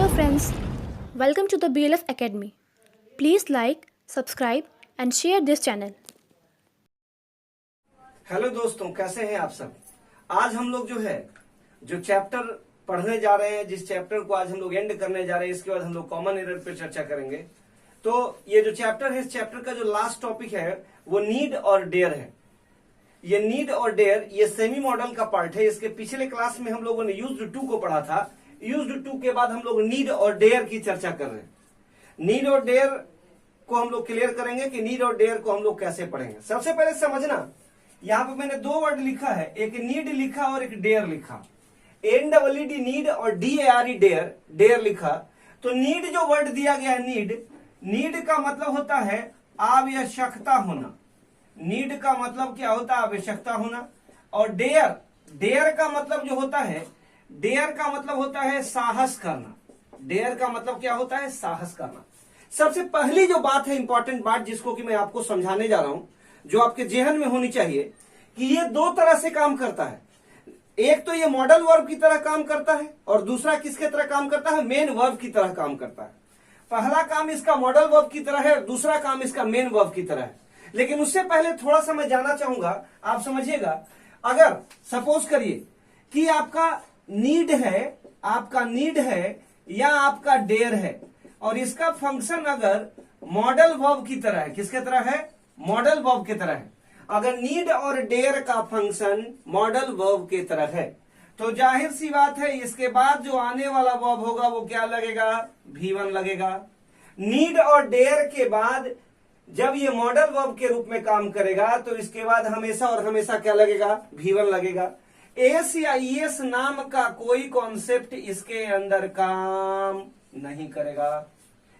Hello friends, welcome to the BLF Academy. Please like, subscribe and share this channel. Hello दोस्तों, कैसे हैं आप सब। आज हम लोग जो चैप्टर पढ़ने जा रहे हैं, जिस चैप्टर को आज हम लोग एंड करने जा रहे हैं, इसके बाद हम लोग कॉमन एरर पे चर्चा करेंगे। तो ये जो चैप्टर है, इस चैप्टर का जो लास्ट टॉपिक है वो नीड और डेयर है। ये नीड और डेयर ये सेमी मॉडल का पार्ट है। इसके पिछले क्लास में हम लोगों ने यूज्ड टू को पढ़ा था। यूज्ड टू के बाद हम लोग नीड और डेयर की चर्चा कर रहे हैं। नीड और डेयर को हम लोग क्लियर करेंगे कि नीड और डेयर को हम लोग कैसे पढ़ेंगे। सबसे पहले समझना, यहाँ पे मैंने दो वर्ड लिखा है, एक नीड लिखा और एक डेयर लिखा। NEED नीड और DARE डेयर, डेयर लिखा। तो नीड जो वर्ड दिया गया है, नीड का मतलब होता है आवश्यकता होना। नीड का मतलब क्या होता है? आवश्यकता होना। और डेयर का मतलब जो होता है, डेयर का मतलब होता है साहस करना। डेयर का मतलब क्या होता है? साहस करना। सबसे पहली जो बात है, इंपॉर्टेंट बात, जिसको कि मैं आपको समझाने जा रहा हूं, जो आपके जेहन में होनी चाहिए, कि ये दो तरह से काम करता है। एक तो ये मॉडल वर्ब की तरह काम करता है और दूसरा किसके तरह काम करता है? मेन वर्ब की तरह काम करता है। पहला काम इसका मॉडल वर्ब की तरह है और दूसरा काम इसका मेन वर्ब की तरह है। लेकिन उससे पहले थोड़ा सा मैं जानना चाहूंगा, आप समझिएगा। अगर सपोज करिए कि आपका नीड है या आपका डेयर है और इसका फंक्शन अगर मॉडल वर्ब की तरह है, किसके तरह है? मॉडल वर्ब की तरह है। अगर नीड और डेयर का फंक्शन मॉडल वर्ब की तरह है, तो जाहिर सी बात है इसके बाद जो आने वाला वर्ब होगा वो क्या लगेगा? V1 लगेगा। नीड और डेयर के बाद जब ये मॉडल वर्ब के रूप में काम करेगा तो इसके बाद हमेशा और हमेशा क्या लगेगा? V1 लगेगा। एस या ईएस नाम का कोई कॉन्सेप्ट इसके अंदर काम नहीं करेगा।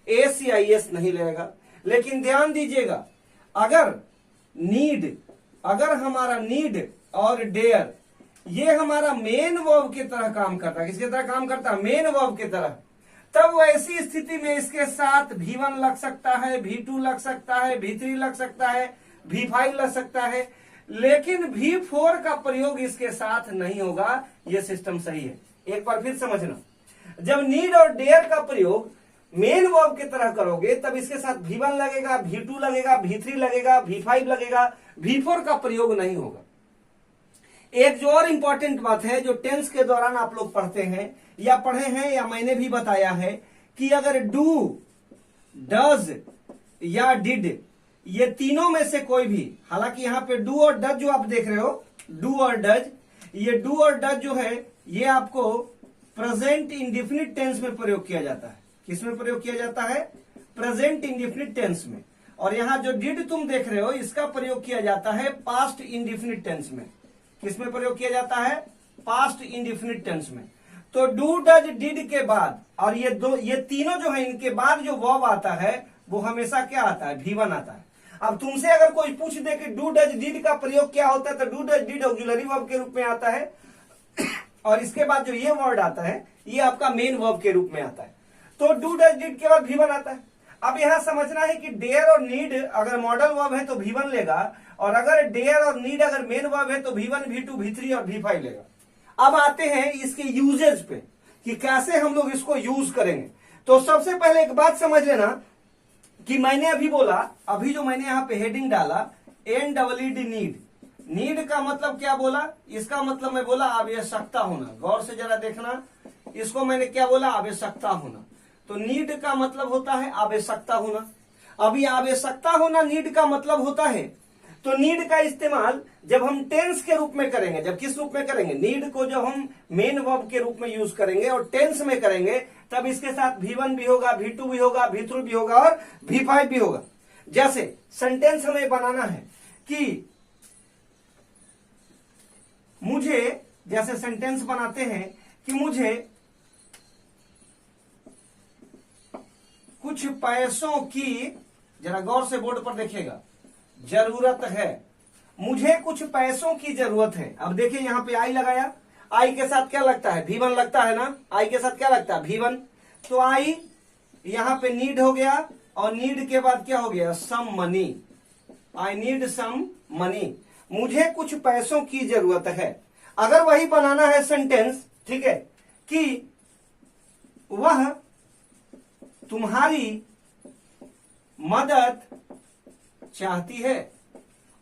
एस या ईएस नहीं लगेगा। लेकिन ध्यान दीजिएगा, अगर हमारा नीड और डेयर ये हमारा मेन वर्ब की तरह काम करता है, किसकी तरह काम करता है? मेन वर्ब की तरह, तब ऐसी स्थिति में इसके साथ V1 लग सकता है, V2 लग सकता है, V3 लग सकता है, V5 लग सकता है, लेकिन V4 का प्रयोग इसके साथ नहीं होगा। यह सिस्टम सही है। एक बार फिर समझना, जब नीड और डेयर का प्रयोग मेन वर्ब की तरह करोगे तब इसके साथ V1 लगेगा, V2 लगेगा, V3 लगेगा, V5 लगेगा, V4 का प्रयोग नहीं होगा। एक जो और इंपॉर्टेंट बात है, जो टेंस के दौरान आप लोग पढ़ते हैं या पढ़े हैं या मैंने भी बताया है, कि अगर डू, डज या डिड, ये तीनों में से कोई भी, हालांकि यहां पे डू और डज जो आप देख रहे हो, डू और डज, ये डू और डज जो है ये आपको प्रेजेंट इंडेफिनिट टेंस में प्रयोग किया जाता है। किसमें प्रयोग किया जाता है? प्रेजेंट इंडेफिनिट टेंस में। और यहां जो डिड तुम देख रहे हो, इसका प्रयोग किया जाता है पास्ट इंडेफिनिट टेंस में। किसमें प्रयोग किया जाता है? पास्ट इंडेफिनिट टेंस में। तो डू, डज, डिड के बाद, और ये तीनों जो है, इनके बाद जो वर्ब आता है वो हमेशा क्या आता है? V1 आता है। अब तुमसे अगर कोई पूछ दे कि डू, डज, डिड का प्रयोग क्या होता है, तो do, does, did auxiliary verb के रूप में आता है और इसके बाद जो ये वर्ड आता है ये आपका मेन वर्ब के रूप में आता है। तो डू, डज, डिड के बाद V1 आता है। अब यहां समझना है कि डेयर और नीड अगर मॉडल वर्ब है तो V1 लेगा, और अगर डेयर और नीड अगर मेन वर्ब है तो V1, V2, V3 और V5 लेगा। अब आते हैं इसके यूजेज पे कि कैसे हम लोग इसको यूज करेंगे। तो सबसे पहले एक बात समझ लेना कि मैंने अभी बोला, अभी जो मैंने यहां पे हेडिंग डाला, NEED नीड, नीड का मतलब क्या बोला? इसका मतलब मैं बोला आवश्यकता होना। गौर से जरा देखना, इसको मैंने क्या बोला? आवश्यकता होना। तो नीड का मतलब होता है आवश्यकता होना। अभी आवश्यकता होना नीड का मतलब होता है। तो नीड का इस्तेमाल जब हम टेंस के रूप में करेंगे, जब किस रूप में करेंगे? नीड को जब हम मेन वर्ब के रूप में यूज करेंगे और टेंस में करेंगे, तब इसके साथ V1 भी होगा, V2 भी होगा, V3 भी होगा और V5 भी होगा। जैसे सेंटेंस हमें बनाना है कि मुझे, जैसे सेंटेंस बनाते हैं कि मुझे कुछ पैसों की, जरा गौर से बोर्ड पर देखिएगा, जरूरत है। मुझे कुछ पैसों की जरूरत है। अब देखिए यहां पे आई लगाया, आई के साथ क्या लगता है? V1 लगता है ना। आई के साथ क्या लगता है? V1। तो आई यहां पे नीड हो गया और नीड के बाद क्या हो गया? Some money. I need some money. मुझे कुछ पैसों की जरूरत है। अगर वही बनाना है सेंटेंस, ठीक है, कि वह तुम्हारी मदद चाहती है,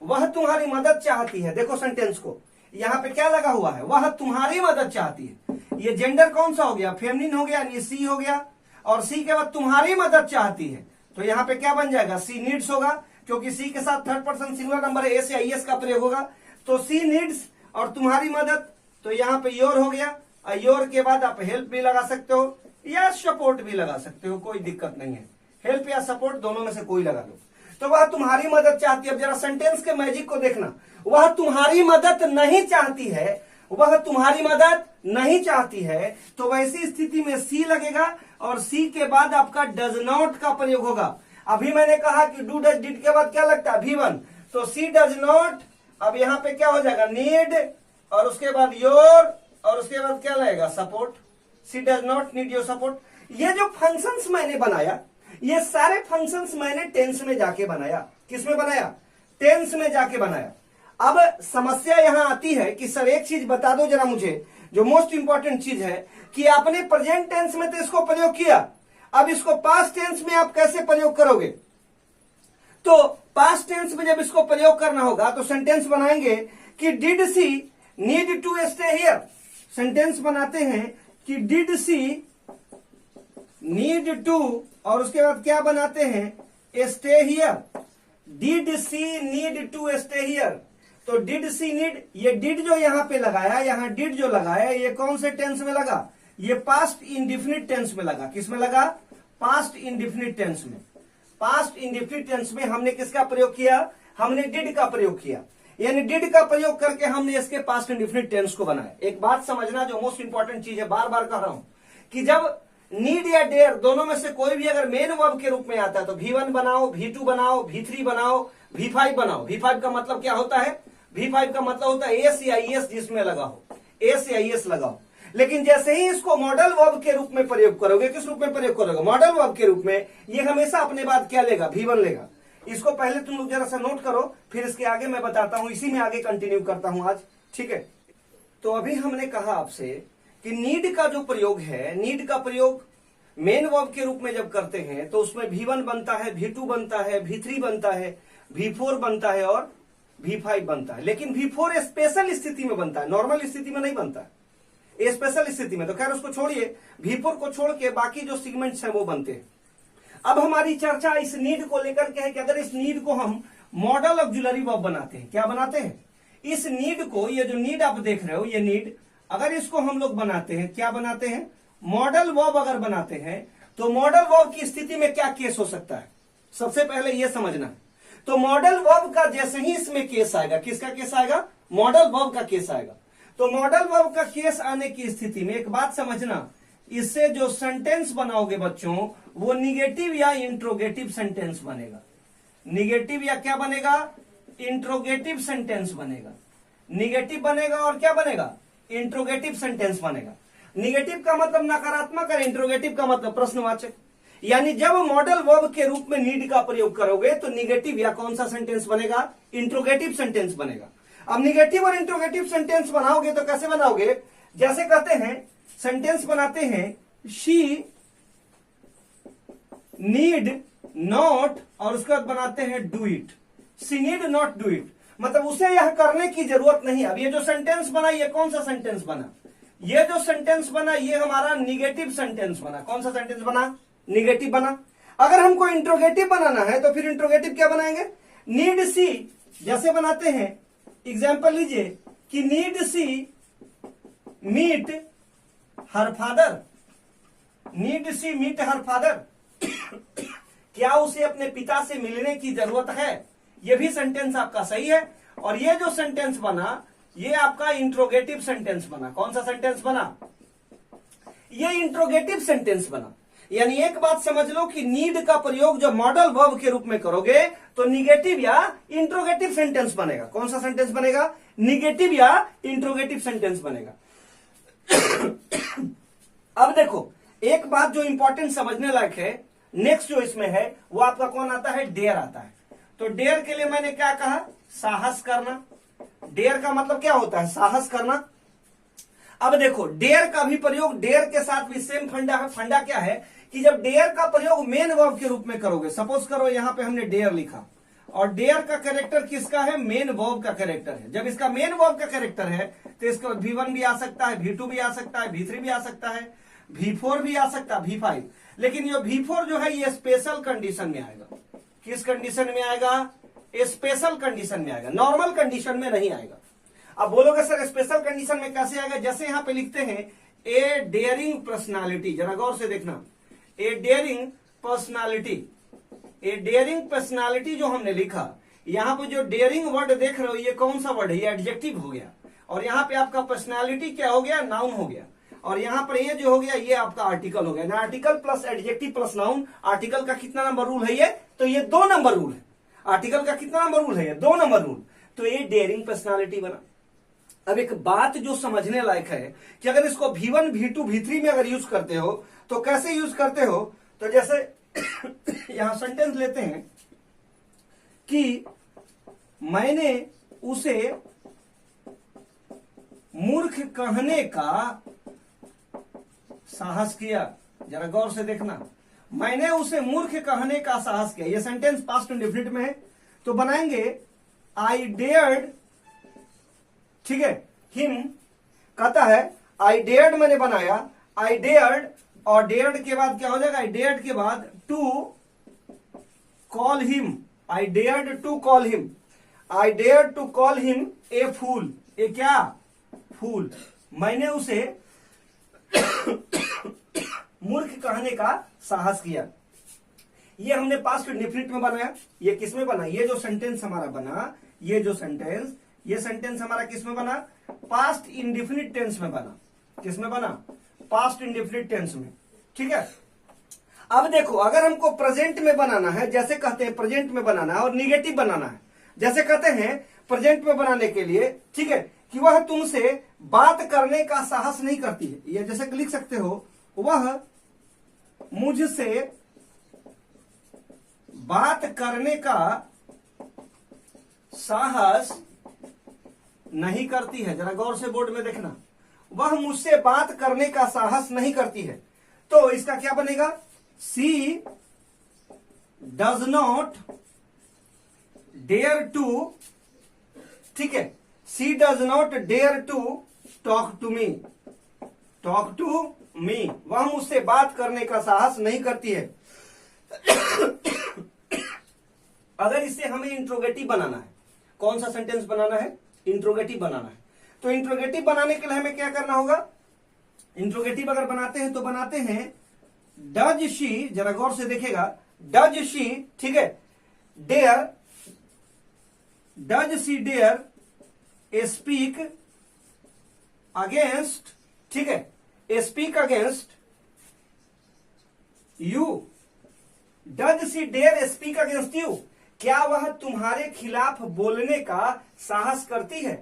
वह तुम्हारी मदद चाहती है। देखो सेंटेंस को, यहां पे क्या लगा हुआ है, वह तुम्हारी मदद चाहती है। ये जेंडर कौन सा हो गया, फेमिनिन हो गया, ये सी हो गया, और सी के बाद तुम्हारी मदद चाहती है, तो यहां पे क्या बन जाएगा, सी नीड्स होगा, क्योंकि सी के साथ third person singular number A से आईएस का प्रयोग होगा, तो सी नीड्स और तुम्हारी मदद, तो यहां पे योर हो गया, और योर के बाद आप हेल्प भी लगा सकते हो या सपोर्ट भी लगा सकते हो, कोई दिक्कत नहीं है, हेल्प या सपोर्ट दोनों में से कोई लगा दो। तो वह तुम्हारी मदद चाहती है। अब जरा सेंटेंस के मैजिक को देखना, वह तुम्हारी मदद नहीं चाहती है, वह तुम्हारी मदद नहीं चाहती है, तो वैसी स्थिति में सी लगेगा और सी के बाद आपका डज नॉट का प्रयोग होगा। अभी मैंने कहा कि डू डज डिड के बाद क्या लगता है, V1, तो सी डज नॉट, अब यहां पे क्या हो जाएगा, नीड, और उसके बाद योर, और उसके बाद क्या लगेगा, support. She does not need your support. ये जो फंक्शंस मैंने बनाया, ये सारे फंक्शंस मैंने टेंस में जाके बनाया। किस में बनाया, टेंस में जाके बनाया। अब समस्या यहां आती है कि सर एक चीज बता दो जरा मुझे, जो मोस्ट इंपॉर्टेंट चीज है कि आपने प्रेजेंट टेंस में तो इसको प्रयोग किया, अब इसको पास्ट टेंस में आप कैसे प्रयोग करोगे। तो पास्ट टेंस में जब इसको प्रयोग करना होगा तो सेंटेंस बनाएंगे कि did she need to stay here. Sentence बनाते हैं कि डिड सी नीड टू, और उसके बाद क्या बनाते हैं, stay here. Did she need to stay here, तो डिड सी नीड, ये डिड जो यहां पे लगाया, यहां डिड जो लगाया, ये कौन से टेंस में लगा, ये पास्ट इंडेफिनिट टेंस में लगा। किस में लगा, पास्ट इंडेफिनिट टेंस में। पास्ट इंडेफिनिट टेंस में हमने किसका प्रयोग किया, हमने डिड का प्रयोग किया, यानी डिड का प्रयोग करके हमने इसके पास्ट इंडेफिनिट टेंस को बनाया। एक बात समझना जो मोस्ट इंपॉर्टेंट चीज है, बार बार कह रहा हूं कि जब नीड या डेयर दोनों में से कोई भी अगर मेन वर्ब के रूप में आता है तो V1 बनाओ, V2 बनाओ, V3 बनाओ, V5 बनाओ। V5 का मतलब क्या होता है, V5 का मतलब होता है एस या ईएस जिसमें लगा हो, एस या ईएस लगाओ। लेकिन जैसे ही इसको मॉडल वर्ब के रूप में प्रयोग करोगे, किस रूप में प्रयोग करोगे, मॉडल वर्ब के रूप में, ये हमेशा अपने बाद क्या लेगा, V1 लेगा। इसको पहले तुम लोग जरा सा नोट करो, फिर इसके आगे मैं बताता हूं, इसी में आगे कंटिन्यू करता हूं आज, ठीक है। तो अभी हमने कहा आपसे कि नीड का जो प्रयोग है, नीड का प्रयोग मेन वर्ब के रूप में जब करते हैं तो उसमें V1 बनता है, V2 बनता है, V3 बनता है, V4 बनता है और V5 बनता है। लेकिन V4 स्पेशल स्थिति में बनता है, नॉर्मल स्थिति में नहीं बनता है, स्पेशल स्थिति में। तो खैर उसको छोड़िए, V4 को छोड़ के बाकी जो सेगमेंट्स हैं वो बनते हैं। अब हमारी चर्चा इस नीड को लेकर के है कि अगर इस नीड को हम मॉडल ऑक्सिलरी वर्ब बनाते हैं, क्या बनाते हैं, इस नीड को, ये जो नीड आप देख रहे हो, ये नीड अगर इसको हम लोग बनाते हैं, क्या बनाते हैं, मॉडल वर्ब अगर बनाते हैं, तो मॉडल वर्ब की स्थिति में क्या केस हो सकता है, सबसे पहले यह समझना है। तो मॉडल वर्ब का जैसे ही इसमें केस आएगा, किसका केस आएगा, मॉडल वर्ब का केस आएगा। तो मॉडल वर्ब का केस आने की स्थिति में एक बात समझना, इससे जो सेंटेंस बनाओगे बच्चों, वो निगेटिव या इंट्रोगेटिव सेंटेंस बनेगा। निगेटिव या क्या बनेगा, इंट्रोगेटिव सेंटेंस बनेगा। निगेटिव बनेगा और क्या बनेगा, इंट्रोगेटिव सेंटेंस बनेगा। निगेटिव का मतलब नकारात्मक और इंट्रोगेटिव का मतलब प्रश्नवाचक। यानी जब मॉडल वर्ब के रूप में नीड का प्रयोग करोगे तो निगेटिव या कौन सा सेंटेंस बनेगा, इंट्रोगेटिव सेंटेंस बनेगा। अब निगेटिव और इंट्रोगेटिव सेंटेंस बनाओगे तो कैसे बनाओगे, जैसे कहते हैं, सेंटेंस बनाते हैं, शी नीड नॉट, और उसके बाद बनाते हैं do it. She need not do it, मतलब उसे यह करने की जरूरत नहीं। अब ये जो सेंटेंस बना, ये कौन सा सेंटेंस बना, ये जो सेंटेंस बना ये हमारा निगेटिव सेंटेंस बना। कौन सा सेंटेंस बना, निगेटिव बना। अगर हमको इंट्रोगेटिव बनाना है तो फिर इंट्रोगेटिव क्या बनाएंगे, नीड सी, जैसे बनाते हैं, एग्जाम्पल लीजिए कि नीड सी मीट हर फादर, नीड सी मीट हर फादर, क्या उसे अपने पिता से मिलने की जरूरत है। यह भी सेंटेंस आपका सही है। और ये जो सेंटेंस बना ये आपका इंट्रोगेटिव सेंटेंस बना। कौन सा सेंटेंस बना, ये इंट्रोगेटिव सेंटेंस बना। यानी एक बात समझ लो कि नीड का प्रयोग जब मॉडल वर्ब के रूप में करोगे तो निगेटिव या इंट्रोगेटिव सेंटेंस बनेगा। कौन सा सेंटेंस बनेगा, निगेटिव या इंट्रोगेटिव सेंटेंस बनेगा। अब देखो एक बात जो इंपॉर्टेंट समझने लायक है, नेक्स्ट जो इसमें है वो आपका कौन आता है, डेयर आता है। तो डेयर के लिए मैंने क्या कहा, साहस करना। डेयर का मतलब क्या होता है, साहस करना। अब देखो डेयर का भी प्रयोग, डेयर के साथ भी सेम फंडा है। फंडा क्या है कि जब डेयर का प्रयोग मेन वर्ब के रूप में करोगे, सपोज करो यहां पे हमने डेयर लिखा और डेयर का कैरेक्टर किसका है, मेन वर्ब का कैरेक्टर है। जब इसका मेन वर्ब का कैरेक्टर है तो इसका V1 भी आ सकता है, V2 भी आ सकता है, V3 भी आ सकता है, V4 भी आ सकता है, V5। लेकिन ये V4 जो है ये स्पेशल कंडीशन में आएगा। किस कंडीशन में आएगा, स्पेशल कंडीशन में आएगा, नॉर्मल कंडीशन में नहीं आएगा। अब बोलोगे सर स्पेशल कंडीशन में कैसे आएगा, जैसे यहां पे लिखते हैं ए डेयरिंग पर्सनालिटी, जरा गौर से देखना, ए डेयरिंग पर्सनालिटी। ए डेयरिंग पर्सनालिटी जो हमने लिखा, यहां पे जो डेयरिंग वर्ड देख रहे हो ये कौन सा वर्ड है, ये एडजेक्टिव हो गया। और यहां पे आपका पर्सनालिटी क्या हो गया, नाउन हो गया। और यहां पर ये जो हो गया ये आपका आर्टिकल हो गया ना, article plus adjective plus noun. Article का कितना नंबर रूल है ये, तो ये 2 नंबर रूल है। आर्टिकल का कितना नंबर रूल है, ये 2 नंबर रूल। तो ये डेयरिंग पर्सनालिटी बना। अब एक बात जो समझने लायक है कि अगर इसको V1, V2, V3 में अगर यूज करते हो तो कैसे यूज करते हो, तो जैसे यहां सेंटेंस लेते हैं कि मैंने उसे मूर्ख कहने का साहस किया। जरा गौर से देखना, मैंने उसे मूर्ख कहने का साहस किया। ये सेंटेंस पास्ट इंडेफिनिट में है, तो बनाएंगे आई डेयर्ड, ठीक है, हिम कहता है आई डेयर्ड, मैंने बनाया आई डेयर्ड, और डेयर्ड के बाद क्या हो जाएगा, आई डेयर्ड के बाद to call him, I dared to call him, I dared to call him a fool. A क्या, फूल। मैंने उसे मूर्ख कहने का साहस किया। ये हमने पास्ट इंडेफिनिट में बनाया। ये किस में बना, ये जो सेंटेंस हमारा बना, ये जो सेंटेंस, ये सेंटेंस हमारा किस में बना, पास्ट इंडेफिनिट टेंस में बना। किस में बना, पास्ट इंडेफिनिट टेंस में, ठीक है। अब देखो अगर हमको प्रेजेंट में बनाना है, जैसे कहते हैं प्रेजेंट में बनाना है और निगेटिव बनाना है, जैसे कहते हैं प्रेजेंट में बनाने के लिए, ठीक है, कि वह तुमसे बात करने का साहस नहीं करती है। ये जैसे लिख सकते हो, वह मुझसे बात करने का साहस नहीं करती है। जरा गौर से बोर्ड में देखना, वह मुझसे बात करने का साहस नहीं करती है। तो इसका क्या बनेगा, she does not dare to, ठीक है, she does not dare to talk to me, talk to me. वह मुझसे बात करने का साहस नहीं करती है। अगर इसे हमें इंट्रोगेटिव बनाना है, कौन सा सेंटेंस बनाना है, इंट्रोगेटिव बनाना है, तो इंट्रोगेटिव बनाने के लिए हमें क्या करना होगा, इंट्रोगेटिव अगर बनाते हैं तो बनाते हैं डज शी, जरा गौर से देखेगा, डज शी, ठीक है, dare, does she dare speak against, ठीक है, speak against you, does she dare speak against you. क्या वह तुम्हारे खिलाफ बोलने का साहस करती है,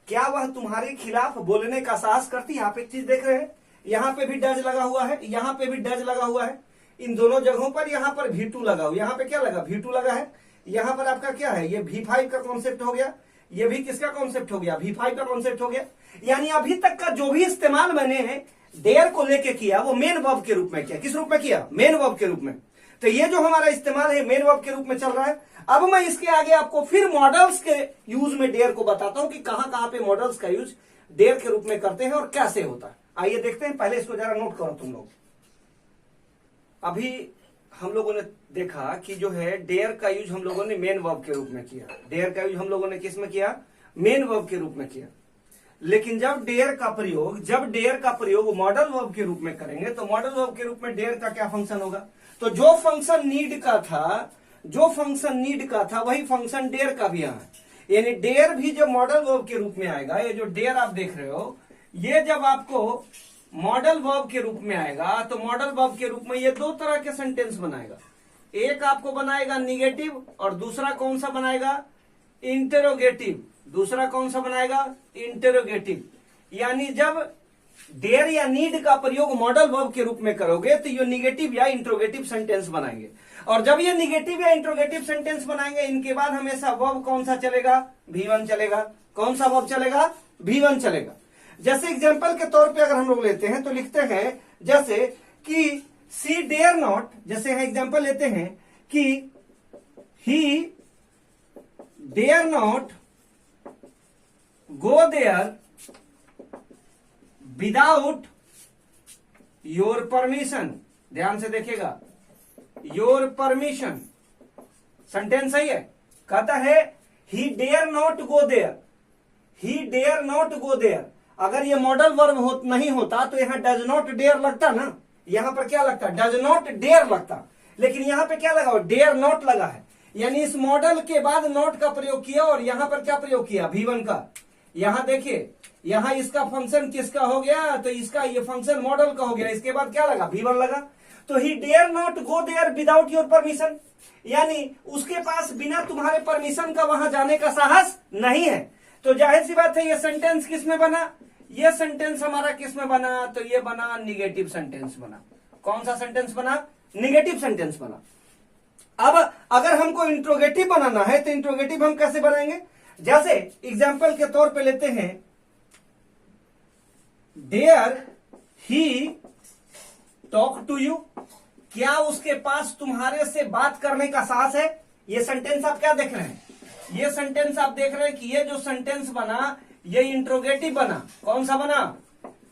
क्या वह तुम्हारे खिलाफ बोलने का साहस करती है। आप एक चीज देख रहे हैं, यहां पे भी डज लगा हुआ है, यहां पे भी डज लगा हुआ है, इन दोनों जगहों पर यहां पर V2 लगा हुआ, यहां पे क्या लगा, V2 लगा है। यहां पर आपका क्या है, ये V5 का कॉन्सेप्ट हो गया, ये भी किसका कॉन्सेप्ट हो गया, V5 का कॉन्सेप्ट हो गया। यानी अभी तक का जो भी इस्तेमाल मैंने डेयर को लेके किया वो मेन वर्ब के रूप में किया। किस रूप में किया, मेन वर्ब के रूप में। तो ये जो हमारा इस्तेमाल है मेन वर्ब के रूप में चल रहा है। अब मैं इसके आगे आपको फिर मॉडल्स के यूज में डेयर को बताता हूं कि कहां कहां पे मॉडल्स का यूज डेयर के रूप में करते हैं और कैसे होता है। आइए देखते हैं, पहले इसको जरा नोट करो तुम लोग। अभी हम लोगों ने देखा कि जो है डेयर का यूज हम लोगों ने मेन वर्ब के रूप में किया, डेयर का यूज हम लोगों ने किस में किया, मेन वर्ब के रूप में किया। लेकिन जब डेयर का प्रयोग मॉडल वर्ब के रूप में करेंगे तो मॉडल वर्ब के रूप में डेयर का क्या फंक्शन होगा, तो जो फंक्शन नीड का था वही फंक्शन डेयर का भी है। यानी डेयर भी जब मॉडल वर्ब के रूप में आएगा, ये जो डेयर आप देख रहे हो ये जब आपको मॉडल वर्ब के रूप में आएगा तो मॉडल वर्ब के रूप में ये 2 तरह के सेंटेंस बनाएगा। एक आपको बनाएगा निगेटिव और दूसरा कौन सा बनाएगा, इंटेरोगेटिव। दूसरा कौन सा बनाएगा, इंटेरोगेटिव। यानी जब डेयर या नीड का प्रयोग मॉडल वर्ब के रूप में करोगे तो ये निगेटिव या इंट्रोगेटिव सेंटेंस बनाएंगे। और जब ये निगेटिव या इंट्रोगेटिव सेंटेंस बनाएंगे इनके बाद हमेशा वर्ब कौन सा चलेगा, V1 चलेगा। कौन सा वर्ब चलेगा, V1 चलेगा। जैसे एग्जाम्पल के तौर पे अगर हम लोग लेते हैं तो लिखते हैं जैसे कि सी डेयर नॉट, जैसे है एग्जाम्पल लेते हैं कि he dare not go there without your permission. ध्यान से देखिएगा, योर परमिशन सेंटेंस सही है। कहता है he dare not go there, he dare not go there. अगर ये मॉडल वर्ब नहीं होता तो यहां डज नॉट डेयर लगता ना, यहां पर क्या लगता, डज नॉट डेयर लगता, लेकिन यहां पे क्या लगा, डेयर नॉट लगा है। यानी इस मॉडल के बाद नॉट का प्रयोग किया और यहां पर क्या प्रयोग किया, V1 का। यहां देखिए, यहां इसका फंक्शन किसका हो गया, तो इसका ये फंक्शन मॉडल का हो गया, इसके बाद क्या लगा, V1 लगा। तो he dare not go there without your permission, यानी उसके पास बिना तुम्हारे परमिशन का वहां जाने का साहस नहीं है। तो जाहिर सी बात है ये सेंटेंस किस में बना, ये सेंटेंस हमारा किस में बना, तो ये बना निगेटिव सेंटेंस बना। कौन सा सेंटेंस बना, निगेटिव सेंटेंस बना। अब अगर हमको इंट्रोगेटिव बनाना है तो इंट्रोगेटिव हम कैसे बनाएंगे, जैसे एग्जाम्पल के तौर पे लेते हैं dare he talk to you, क्या उसके पास तुम्हारे से बात करने का साहस है। ये सेंटेंस आप क्या देख रहे हैं, ये सेंटेंस आप देख रहे हैं कि ये जो सेंटेंस बना ये इंट्रोगेटिव बना। कौन सा बना,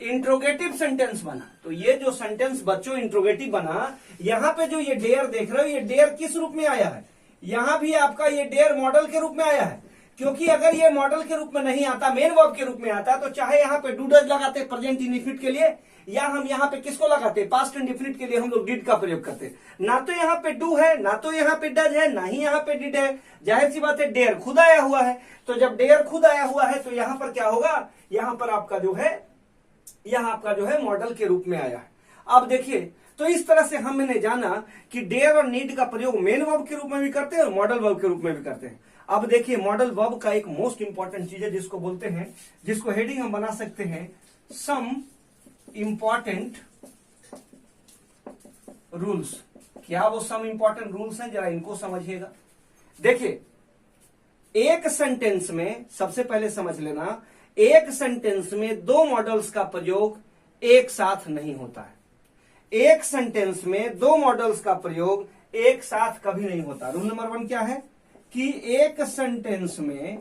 इंट्रोगेटिव सेंटेंस बना। तो ये जो सेंटेंस बच्चों इंट्रोगेटिव बना, यहां पे जो ये डेयर देख रहे हो, ये डेयर किस रूप में आया है, यहां भी आपका ये डेयर मॉडल के रूप में आया है। क्योंकि अगर ये मॉडल के रूप में नहीं आता, मेन वर्ब के रूप में आता, तो चाहे यहां पे डू डज लगाते प्रेजेंट इंडेफिनिट के लिए, या हम यहाँ पे किसको लगाते, पास्ट इंडेफिनिट के लिए हम लोग डिड का प्रयोग करते। ना तो यहाँ पे डू है, ना तो यहाँ पे डज है, ना ही यहाँ पे डिड है। जाहिर सी बात है डेयर खुद आया हुआ है, तो जब डेयर खुद आया हुआ है तो यहाँ पर क्या होगा, यहाँ पर आपका जो है, यहाँ आपका जो है मॉडल के रूप में आया है। अब देखिए, तो इस तरह से हमने जाना कि डेयर और नीड का प्रयोग मेन वर्ब के रूप में भी करते हैं और मॉडल वर्ब के रूप में भी करते हैं। अब देखिए, मॉडल वर्ब का एक मोस्ट इंपॉर्टेंट चीज है जिसको बोलते हैं, जिसको हेडिंग हम बना सकते हैं सम इंपॉर्टेंट रूल्स। क्या वो सम इंपॉर्टेंट रूल्स हैं, जरा इनको समझिएगा। देखिए, एक सेंटेंस में सबसे पहले समझ लेना, एक सेंटेंस में दो मॉडल्स का प्रयोग एक साथ नहीं होता है। एक सेंटेंस में दो मॉडल्स का प्रयोग एक साथ कभी नहीं होता। रूल नंबर 1 क्या है कि एक सेंटेंस में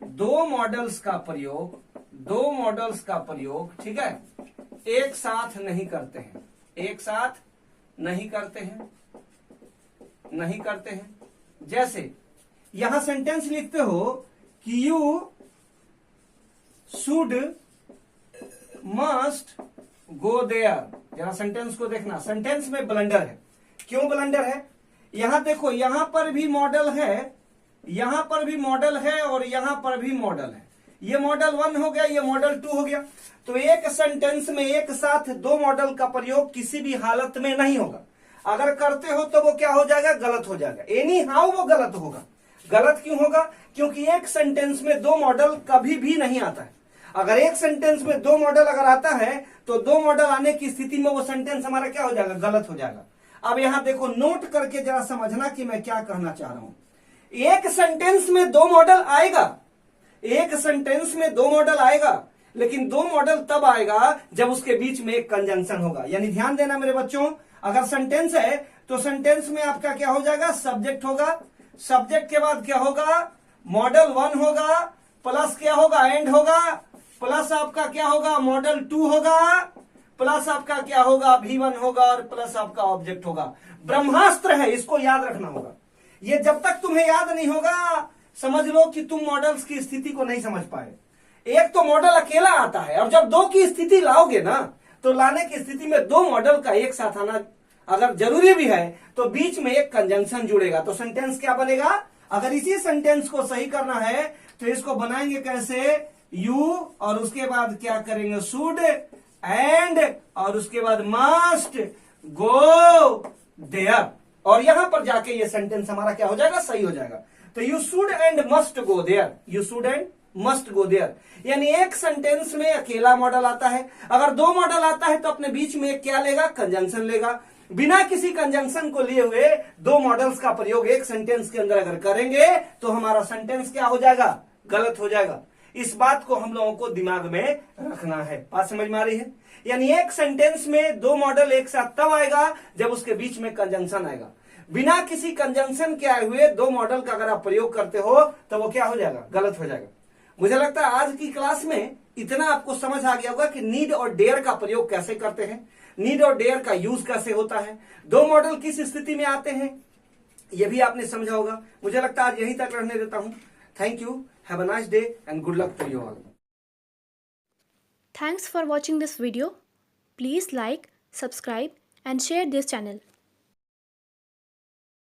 दो मॉडल्स का प्रयोग, ठीक है, एक साथ नहीं करते हैं, एक साथ नहीं करते हैं। जैसे यहां सेंटेंस लिखते हो कि you should must go there. जरा सेंटेंस को देखना, सेंटेंस में ब्लंडर है। क्यों ब्लंडर है, यहां देखो, यहां पर भी मॉडल है, यहां पर भी मॉडल है और यहां पर भी मॉडल है। ये मॉडल 1 हो गया, ये मॉडल 2 हो गया। तो एक सेंटेंस में एक साथ दो मॉडल का प्रयोग किसी भी हालत में नहीं होगा। अगर करते हो तो वो क्या हो जाएगा, गलत हो जाएगा। एनी हाउ वो गलत होगा। गलत क्यों होगा, क्योंकि एक सेंटेंस में दो मॉडल कभी भी नहीं आता है। अगर एक सेंटेंस में दो मॉडल अगर आता है तो दो मॉडल आने की स्थिति में वो सेंटेंस हमारा क्या हो जाएगा, गलत हो जाएगा। अब यहां देखो, नोट करके जरा समझना कि मैं क्या कहना चाह रहा हूं। एक सेंटेंस में दो मॉडल आएगा, एक सेंटेंस में दो मॉडल आएगा, लेकिन दो मॉडल तब आएगा जब उसके बीच में एक कंजंक्शन होगा। यानी ध्यान देना मेरे बच्चों, अगर सेंटेंस है तो सेंटेंस में आपका क्या हो जाएगा, सब्जेक्ट होगा। सब्जेक्ट के बाद क्या होगा, मॉडल 1 होगा, प्लस क्या होगा, एंड होगा, प्लस आपका क्या होगा, मॉडल 2 होगा, प्लस आपका क्या होगा, V1 होगा, और प्लस आपका ऑब्जेक्ट होगा। ब्रह्मास्त्र है, इसको याद रखना होगा। ये जब तक तुम्हें याद नहीं होगा, समझ लो कि तुम मॉडल्स की स्थिति को नहीं समझ पाए। एक तो मॉडल अकेला आता है, और जब दो की स्थिति लाओगे ना, तो लाने की स्थिति में दो मॉडल का एक साथ आना अगर जरूरी भी है तो बीच में एक कंजंक्शन जुड़ेगा, तो सेंटेंस क्या बनेगा। अगर इसी सेंटेंस को सही करना है तो इसको बनाएंगे कैसे, यू और उसके बाद क्या करेंगे, शुड, एंड और उसके बाद मस्ट गो देयर, और यहां पर जाके ये सेंटेंस हमारा क्या हो जाएगा, सही हो जाएगा। तो you should and must go there, you should and must go there. यानी एक सेंटेंस में अकेला मॉडल आता है, अगर दो मॉडल आता है तो अपने बीच में एक क्या लेगा, कंजंक्शन लेगा। बिना किसी कंजंक्शन को लिए हुए दो मॉडल्स का प्रयोग एक सेंटेंस के अंदर अगर करेंगे तो हमारा सेंटेंस क्या हो जाएगा, गलत हो जाएगा। इस बात को हम लोगों को दिमाग में रखना है। बात समझ में आ रही है? यानी एक सेंटेंस में दो मॉडल एक साथ तब आएगा जब उसके बीच में कंजंक्शन आएगा। बिना किसी कंजंक्शन के आए हुए दो मॉडल का अगर आप प्रयोग करते हो तो वो क्या हो जाएगा? गलत हो जाएगा। मुझे लगता है आज की क्लास में इतना आपको समझ आ गया होगा कि नीड और डेयर का प्रयोग कैसे करते हैं, नीड और डेयर का यूज कैसे होता है, दो मॉडल किस स्थिति में आते हैं, ये भी आपने समझा होगा। मुझे लगता है आज यहीं तक रहने देता हूं। Thank you, have a nice day and good luck to you all. Thanks for watching this video. Please like, subscribe and share this channel.